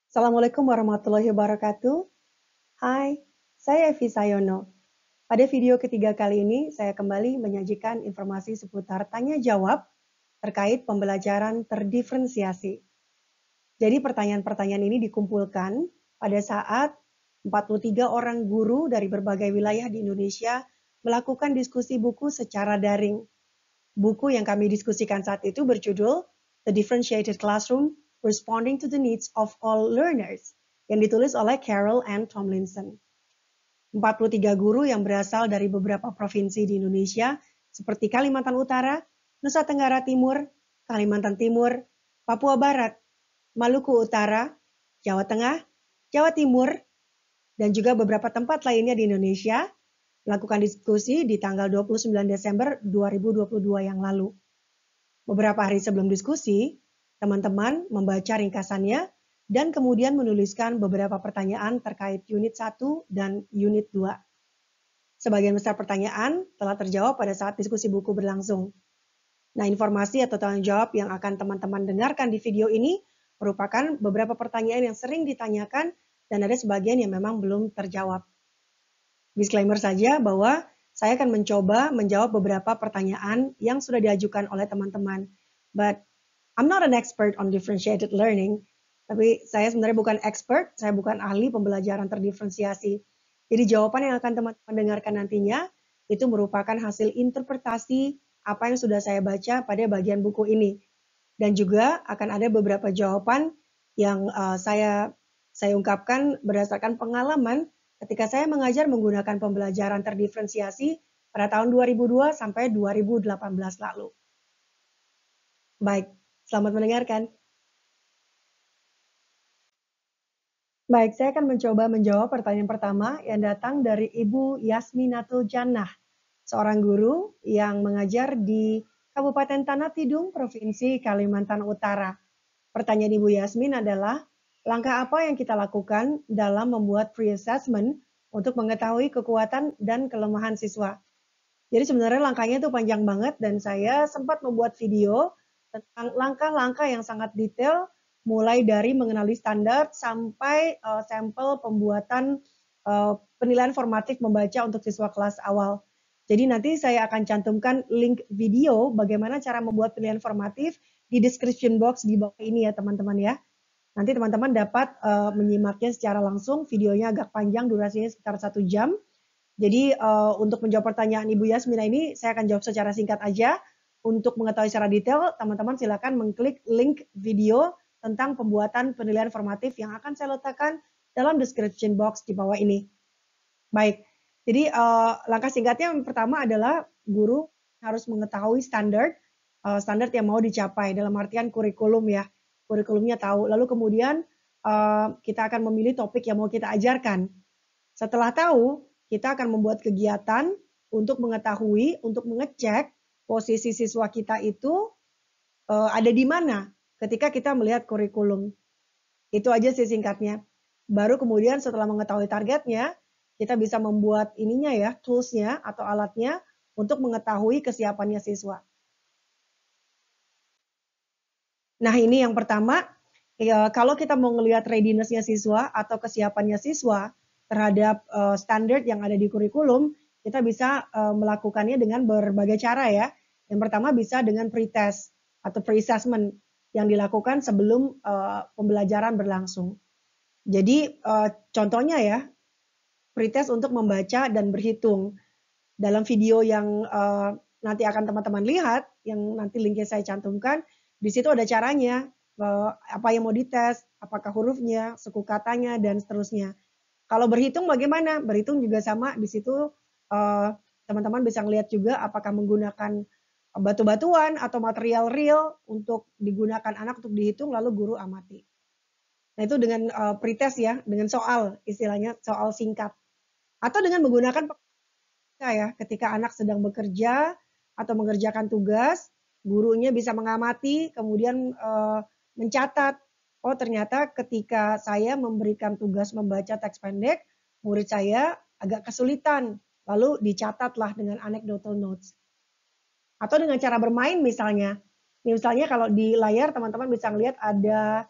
Assalamualaikum warahmatullahi wabarakatuh. Hai, saya Evi Sayono. Pada video ketiga kali ini, saya kembali menyajikan informasi seputar tanya-jawab terkait pembelajaran terdiferensiasi. Jadi pertanyaan-pertanyaan ini dikumpulkan pada saat 43 orang guru dari berbagai wilayah di Indonesia melakukan diskusi buku secara daring. Buku yang kami diskusikan saat itu berjudul The Differentiated Classroom: Responding to the Needs of All Learners, yang ditulis oleh Carol Ann Tomlinson. 43 guru yang berasal dari beberapa provinsi di Indonesia seperti Kalimantan Utara, Nusa Tenggara Timur, Kalimantan Timur, Papua Barat, Maluku Utara, Jawa Tengah, Jawa Timur, dan juga beberapa tempat lainnya di Indonesia melakukan diskusi di tanggal 29 Desember 2022 yang lalu. Beberapa hari sebelum diskusi, teman-teman membaca ringkasannya dan kemudian menuliskan beberapa pertanyaan terkait unit 1 dan unit 2. Sebagian besar pertanyaan telah terjawab pada saat diskusi buku berlangsung. Nah, informasi atau tanggung jawab yang akan teman-teman dengarkan di video ini merupakan beberapa pertanyaan yang sering ditanyakan dan ada sebagian yang memang belum terjawab. Disclaimer saja bahwa saya akan mencoba menjawab beberapa pertanyaan yang sudah diajukan oleh teman-teman. But I'm not an expert on differentiated learning. Tapi saya sebenarnya bukan expert, saya bukan ahli pembelajaran terdiferensiasi. Jadi jawaban yang akan teman-teman dengarkan nantinya itu merupakan hasil interpretasi apa yang sudah saya baca pada bagian buku ini. Dan juga akan ada beberapa jawaban yang saya ungkapkan berdasarkan pengalaman ketika saya mengajar menggunakan pembelajaran terdiferensiasi pada tahun 2002 sampai 2018 lalu. Baik, selamat mendengarkan. Baik, saya akan mencoba menjawab pertanyaan pertama yang datang dari Ibu Yasminatul Jannah, seorang guru yang mengajar di Kabupaten Tanah Tidung, Provinsi Kalimantan Utara. Pertanyaan Ibu Yasmin adalah, langkah apa yang kita lakukan dalam membuat pre-assessment untuk mengetahui kekuatan dan kelemahan siswa? Jadi sebenarnya langkahnya itu panjang banget dan saya sempat membuat video tentang langkah-langkah yang sangat detail mulai dari mengenali standar sampai sampel pembuatan penilaian formatif membaca untuk siswa kelas awal. Jadi nanti saya akan cantumkan link video bagaimana cara membuat penilaian formatif di description box di bawah ini ya teman-teman ya. Nanti teman-teman dapat menyimaknya secara langsung, videonya agak panjang, durasinya sekitar 1 jam. Jadi untuk menjawab pertanyaan Ibu Yasmina ini, saya akan jawab secara singkat aja. Untuk mengetahui secara detail, teman-teman silakan mengklik link video tentang pembuatan penilaian formatif yang akan saya letakkan dalam description box di bawah ini. Baik, jadi langkah singkatnya yang pertama adalah guru harus mengetahui standar yang mau dicapai dalam artian kurikulum ya, kurikulumnya tahu. Lalu kemudian kita akan memilih topik yang mau kita ajarkan. Setelah tahu, kita akan membuat kegiatan untuk mengetahui, untuk mengecek posisi siswa kita itu ada di mana ketika kita melihat kurikulum. Itu aja sih singkatnya. Baru kemudian setelah mengetahui targetnya, kita bisa membuat ininya ya, tools-nya atau alatnya untuk mengetahui kesiapannya siswa. Nah ini yang pertama, ya, kalau kita mau melihat readiness-nya siswa atau kesiapannya siswa terhadap standar yang ada di kurikulum, kita bisa melakukannya dengan berbagai cara ya. Yang pertama bisa dengan pre-test atau pre-assessment yang dilakukan sebelum pembelajaran berlangsung. Jadi contohnya ya, pre-test untuk membaca dan berhitung. Dalam video yang nanti akan teman-teman lihat, yang nanti linknya saya cantumkan, di situ ada caranya, apa yang mau dites, apakah hurufnya, suku katanya, dan seterusnya. Kalau berhitung bagaimana? Berhitung juga sama, di situ teman-teman bisa melihat juga apakah menggunakan batu-batuan atau material real untuk digunakan anak untuk dihitung, lalu guru amati. Nah itu dengan pretest ya, dengan soal, istilahnya soal singkat. Atau dengan menggunakan ya, ketika anak sedang bekerja atau mengerjakan tugas, gurunya bisa mengamati, kemudian mencatat, oh ternyata ketika saya memberikan tugas membaca teks pendek, murid saya agak kesulitan, lalu dicatatlah dengan anecdotal notes. Atau dengan cara bermain misalnya. Misalnya kalau di layar teman-teman bisa melihat ada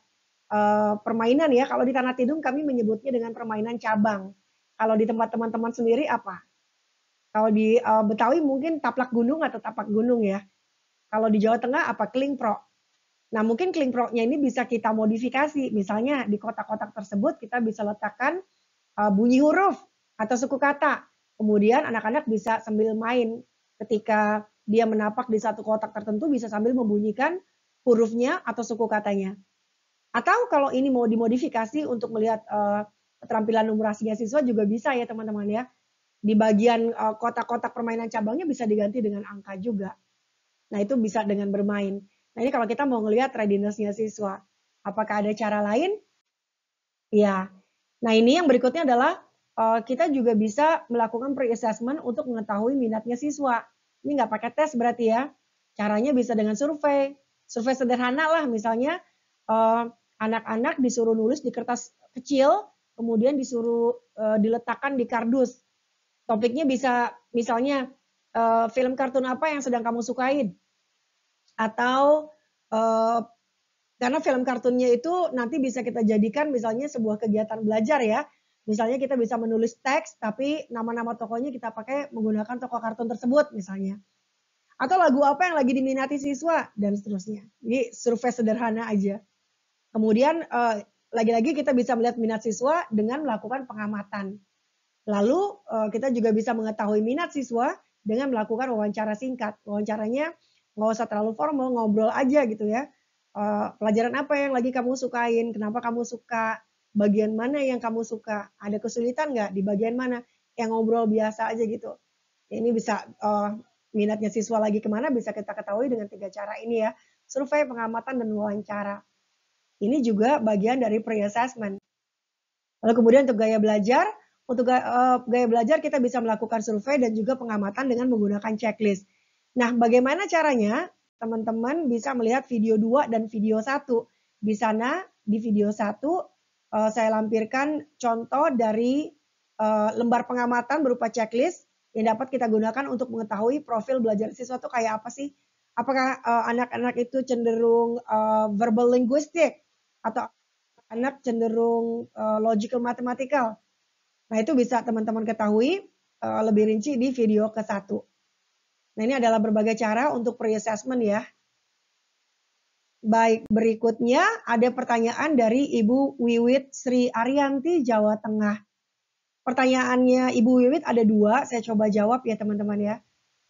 permainan ya. Kalau di Tanah Tidung kami menyebutnya dengan permainan cabang. Kalau di tempat teman-teman sendiri apa? Kalau di Betawi mungkin taplak gunung atau tapak gunung ya. Kalau di Jawa Tengah apa? Klingpro. Nah, mungkin klingpro-nya ini bisa kita modifikasi. Misalnya di kotak-kotak tersebut kita bisa letakkan bunyi huruf atau suku kata. Kemudian anak-anak bisa sambil main ketika dia menapak di satu kotak tertentu bisa sambil membunyikan hurufnya atau suku katanya. Atau kalau ini mau dimodifikasi untuk melihat keterampilan numerasinya siswa juga bisa ya teman-teman ya. Di bagian kotak-kotak permainan cabangnya bisa diganti dengan angka juga. Nah itu bisa dengan bermain. Nah ini kalau kita mau ngelihat readiness-nya siswa. Apakah ada cara lain? Ya. Nah ini yang berikutnya adalah kita juga bisa melakukan pre-assessment untuk mengetahui minatnya siswa. Ini nggak pakai tes berarti ya. Caranya bisa dengan survei. Survei sederhana lah misalnya anak-anak disuruh nulis di kertas kecil, kemudian disuruh diletakkan di kardus. Topiknya bisa misalnya film kartun apa yang sedang kamu sukain, atau karena film kartunnya itu nanti bisa kita jadikan misalnya sebuah kegiatan belajar ya. Misalnya kita bisa menulis teks, tapi nama-nama tokohnya kita pakai menggunakan tokoh kartun tersebut misalnya. Atau lagu apa yang lagi diminati siswa, dan seterusnya. Ini survei sederhana aja. Kemudian lagi-lagi kita bisa melihat minat siswa dengan melakukan pengamatan. Lalu kita juga bisa mengetahui minat siswa dengan melakukan wawancara singkat. Wawancaranya nggak usah terlalu formal, ngobrol aja gitu ya. Pelajaran apa yang lagi kamu sukain, kenapa kamu suka, bagian mana yang kamu suka, ada kesulitan nggak di bagian mana, yang ngobrol biasa aja gitu. Ini bisa minatnya siswa lagi kemana bisa kita ketahui dengan 3 cara ini ya, survei, pengamatan, dan wawancara. Ini juga bagian dari pre-assessment. Lalu kemudian untuk gaya belajar, gaya belajar kita bisa melakukan survei dan juga pengamatan dengan menggunakan checklist. Nah, bagaimana caranya? Teman-teman bisa melihat video 2 dan video 1. Di sana, di video 1, saya lampirkan contoh dari lembar pengamatan berupa checklist yang dapat kita gunakan untuk mengetahui profil belajar siswa itu kayak apa sih? Apakah anak-anak itu cenderung verbal linguistic atau anak cenderung logical mathematical? Nah, itu bisa teman-teman ketahui lebih rinci di video ke-1. Nah, ini adalah berbagai cara untuk pre-assessment ya. Baik, berikutnya ada pertanyaan dari Ibu Wiwit Sri Arianti, Jawa Tengah. Pertanyaannya Ibu Wiwit ada 2, saya coba jawab ya teman-teman ya.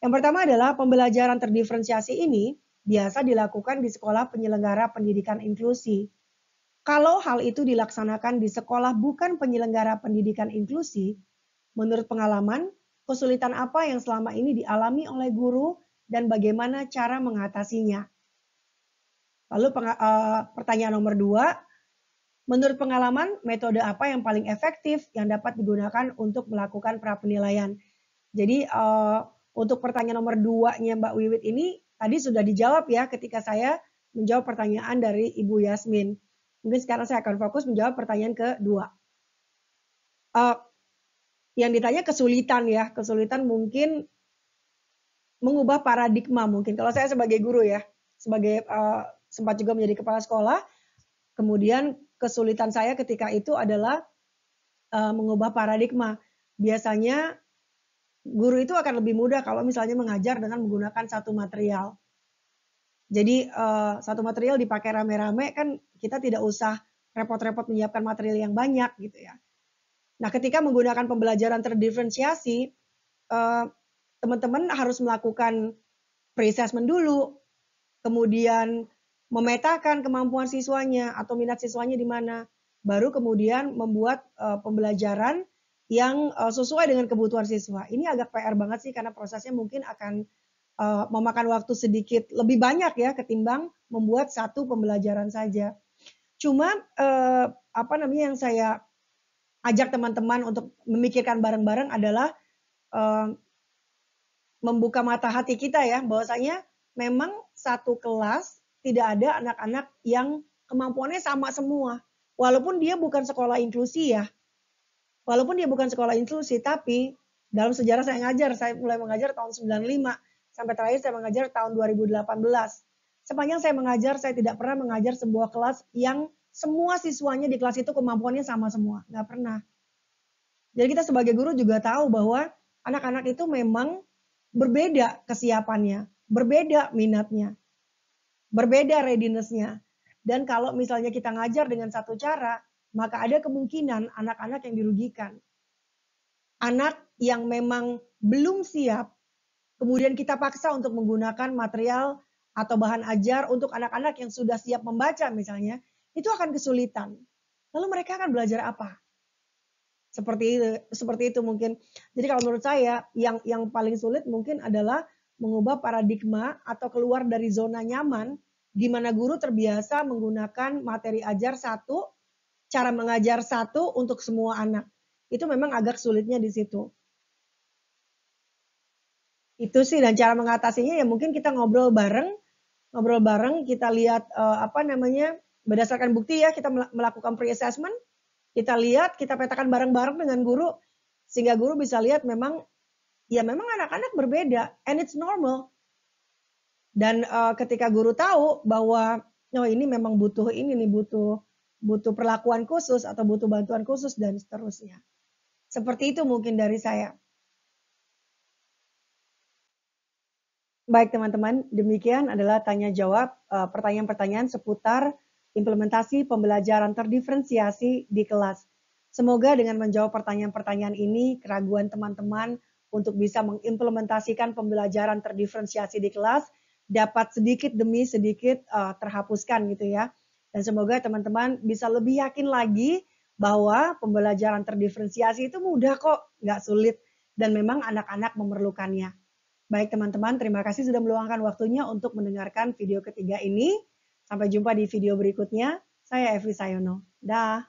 Yang pertama adalah pembelajaran terdiferensiasi ini biasa dilakukan di sekolah penyelenggara pendidikan inklusi. Kalau hal itu dilaksanakan di sekolah bukan penyelenggara pendidikan inklusi, menurut pengalaman, kesulitan apa yang selama ini dialami oleh guru dan bagaimana cara mengatasinya? Lalu pertanyaan nomor 2, menurut pengalaman, metode apa yang paling efektif yang dapat digunakan untuk melakukan pra-penilaian? Jadi untuk pertanyaan nomor 2-nya Mbak Wiwit ini tadi sudah dijawab ya ketika saya menjawab pertanyaan dari Ibu Yasmin. Mungkin sekarang saya akan fokus menjawab pertanyaan kedua. Yang ditanya kesulitan ya, kesulitan mungkin mengubah paradigma mungkin. Kalau saya sebagai guru ya, sebagai sempat juga menjadi kepala sekolah, kemudian kesulitan saya ketika itu adalah mengubah paradigma. Biasanya guru itu akan lebih mudah kalau misalnya mengajar dengan menggunakan satu material. Jadi satu material dipakai rame-rame kan kita tidak usah repot-repot menyiapkan material yang banyak gitu ya. Nah, ketika menggunakan pembelajaran terdiferensiasi, teman-teman harus melakukan pre-assessment dulu, kemudian memetakan kemampuan siswanya atau minat siswanya di mana, baru kemudian membuat pembelajaran yang sesuai dengan kebutuhan siswa. Ini agak PR banget sih karena prosesnya mungkin akan memakan waktu sedikit lebih banyak ya ketimbang membuat satu pembelajaran saja. Cuma apa namanya yang saya ajak teman-teman untuk memikirkan bareng-bareng adalah membuka mata hati kita ya, bahwasanya memang satu kelas tidak ada anak-anak yang kemampuannya sama semua. Walaupun dia bukan sekolah inklusi ya. Walaupun dia bukan sekolah inklusi, tapi dalam sejarah saya ngajar, saya mulai mengajar tahun 95, sampai terakhir saya mengajar tahun 2018. Sepanjang saya mengajar, saya tidak pernah mengajar sebuah kelas yang semua siswanya di kelas itu kemampuannya sama semua, nggak pernah. Jadi kita sebagai guru juga tahu bahwa anak-anak itu memang berbeda kesiapannya, berbeda minatnya, berbeda readiness-nya. Dan kalau misalnya kita ngajar dengan satu cara, maka ada kemungkinan anak-anak yang dirugikan. Anak yang memang belum siap, kemudian kita paksa untuk menggunakan material atau bahan ajar untuk anak-anak yang sudah siap membaca misalnya, itu akan kesulitan. Lalu mereka akan belajar apa? Seperti itu mungkin. Jadi kalau menurut saya yang paling sulit mungkin adalah mengubah paradigma atau keluar dari zona nyaman di mana guru terbiasa menggunakan materi ajar satu, cara mengajar satu untuk semua anak. Itu memang agak sulitnya di situ. Itu sih, dan cara mengatasinya ya mungkin kita ngobrol bareng, kita lihat berdasarkan bukti ya, kita melakukan pre-assessment, kita lihat, kita petakan bareng-bareng dengan guru, sehingga guru bisa lihat memang anak-anak berbeda, and it's normal. Dan ketika guru tahu bahwa oh ini memang butuh perlakuan khusus atau butuh bantuan khusus dan seterusnya. Seperti itu mungkin dari saya. Baik teman-teman, demikian adalah tanya jawab pertanyaan-pertanyaan seputar implementasi pembelajaran terdiferensiasi di kelas. Semoga dengan menjawab pertanyaan-pertanyaan ini, keraguan teman-teman untuk bisa mengimplementasikan pembelajaran terdiferensiasi di kelas dapat sedikit demi sedikit terhapuskan gitu ya. Dan semoga teman-teman bisa lebih yakin lagi bahwa pembelajaran terdiferensiasi itu mudah kok, nggak sulit, dan memang anak-anak memerlukannya. Baik teman-teman, terima kasih sudah meluangkan waktunya untuk mendengarkan video ketiga ini. Sampai jumpa di video berikutnya. Saya Evi Sayono. Dah.